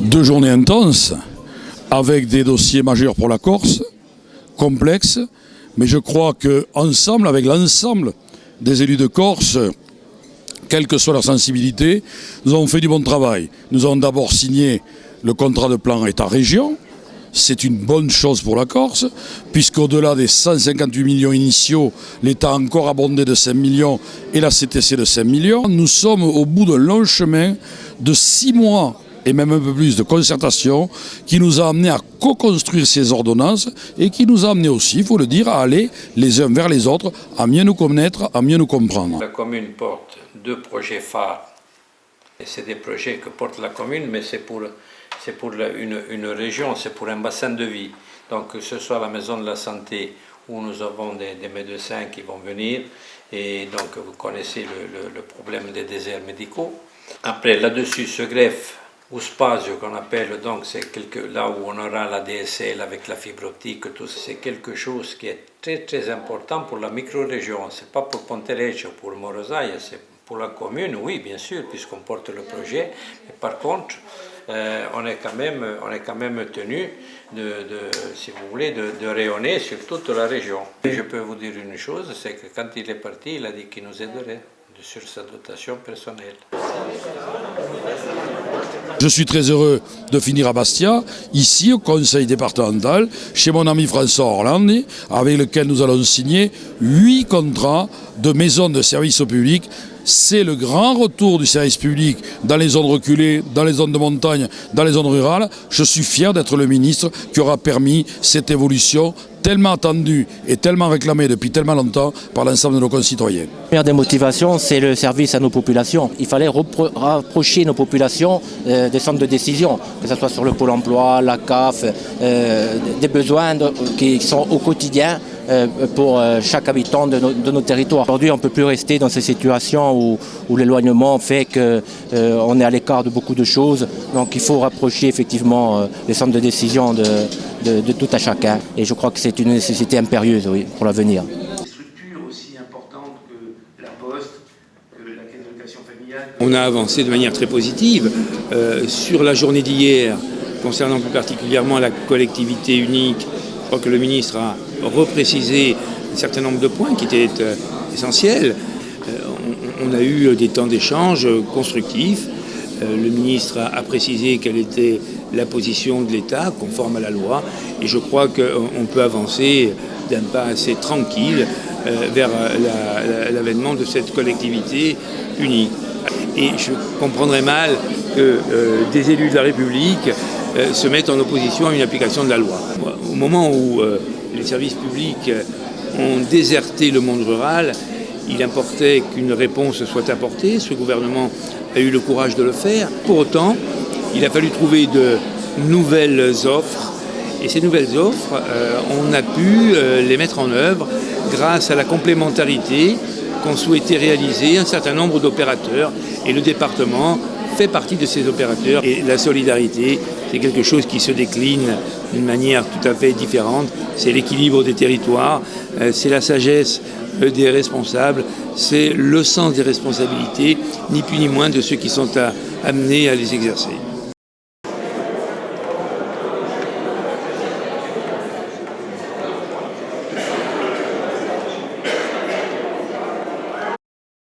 2 journées intenses avec des dossiers majeurs pour la Corse, complexes, mais je crois qu'ensemble, avec l'ensemble des élus de Corse, quelle que soit leur sensibilité, nous avons fait du bon travail. Nous avons d'abord signé le contrat de plan État-région. C'est une bonne chose pour la Corse, puisqu'au-delà des 158 millions initiaux, l'État a encore abondé de 5 millions et la CTC de 5 millions. Nous sommes au bout d'un long chemin de 6 mois et même un peu plus de concertation qui nous a amené à co-construire ces ordonnances et qui nous a amené aussi, il faut le dire, à aller les uns vers les autres, à mieux nous connaître, à mieux nous comprendre. La commune porte 2 projets phares. Et c'est des projets que porte la commune, mais c'est pour une région, c'est pour un bassin de vie. Donc que ce soit la maison de la santé où nous avons des médecins qui vont venir, et donc vous connaissez le problème des déserts médicaux. Après, là-dessus se greffe ou spazio qu'on appelle, donc c'est là où on aura la DSL avec la fibre optique, tout c'est quelque chose qui est très très important pour la micro-région. C'est pas pour Pontereccio, pour Morosaia, c'est pour la commune, oui bien sûr, puisqu'on porte le projet. Mais par contre, on est quand même tenu si vous voulez, de rayonner sur toute la région. Et je peux vous dire une chose, c'est que quand il est parti, il a dit qu'il nous aiderait sur sa dotation personnelle. Je suis très heureux de finir à Bastia, ici au conseil départemental, chez mon ami François Orlandi, avec lequel nous allons signer 8 contrats de maisons de services au public. C'est le grand retour du service public dans les zones reculées, dans les zones de montagne, dans les zones rurales. Je suis fier d'être le ministre qui aura permis cette évolution tellement attendue et tellement réclamée depuis tellement longtemps par l'ensemble de nos concitoyens. La première des motivations, c'est le service à nos populations. Il fallait rapprocher nos populations des centres de décision, que ce soit sur le pôle emploi, la CAF, des besoins qui sont au quotidien pour chaque habitant de nos territoires. Aujourd'hui, on ne peut plus rester dans ces situations où l'éloignement fait qu'on est à l'écart de beaucoup de choses. Donc il faut rapprocher effectivement les centres de décision de tout à chacun. Et je crois que c'est une nécessité impérieuse, oui, pour l'avenir. Des structures aussi importantes que la Poste, que la caisse d'allocation familiale. On a avancé de manière très positive sur la journée d'hier, concernant plus particulièrement la collectivité unique. Je crois que le ministre a reprécisé un certain nombre de points qui étaient essentiels. On a eu des temps d'échange constructifs. Le ministre a précisé quelle était la position de l'État, conforme à la loi, et je crois qu'on peut avancer d'un pas assez tranquille vers l'avènement de cette collectivité unique. Et je comprendrais mal que des élus de la République se mettent en opposition à une application de la loi. Au moment où les services publics ont déserté le monde rural, il importait qu'une réponse soit apportée. Ce gouvernement a eu le courage de le faire. Pour autant, il a fallu trouver de nouvelles offres. Et ces nouvelles offres, on a pu les mettre en œuvre grâce à la complémentarité qu'ont souhaité réaliser un certain nombre d'opérateurs. Et le département fait partie de ces opérateurs. Et la solidarité, c'est quelque chose qui se décline d'une manière tout à fait différente. C'est l'équilibre des territoires, c'est la sagesse des responsables, c'est le sens des responsabilités, ni plus ni moins de ceux qui sont amenés à les exercer.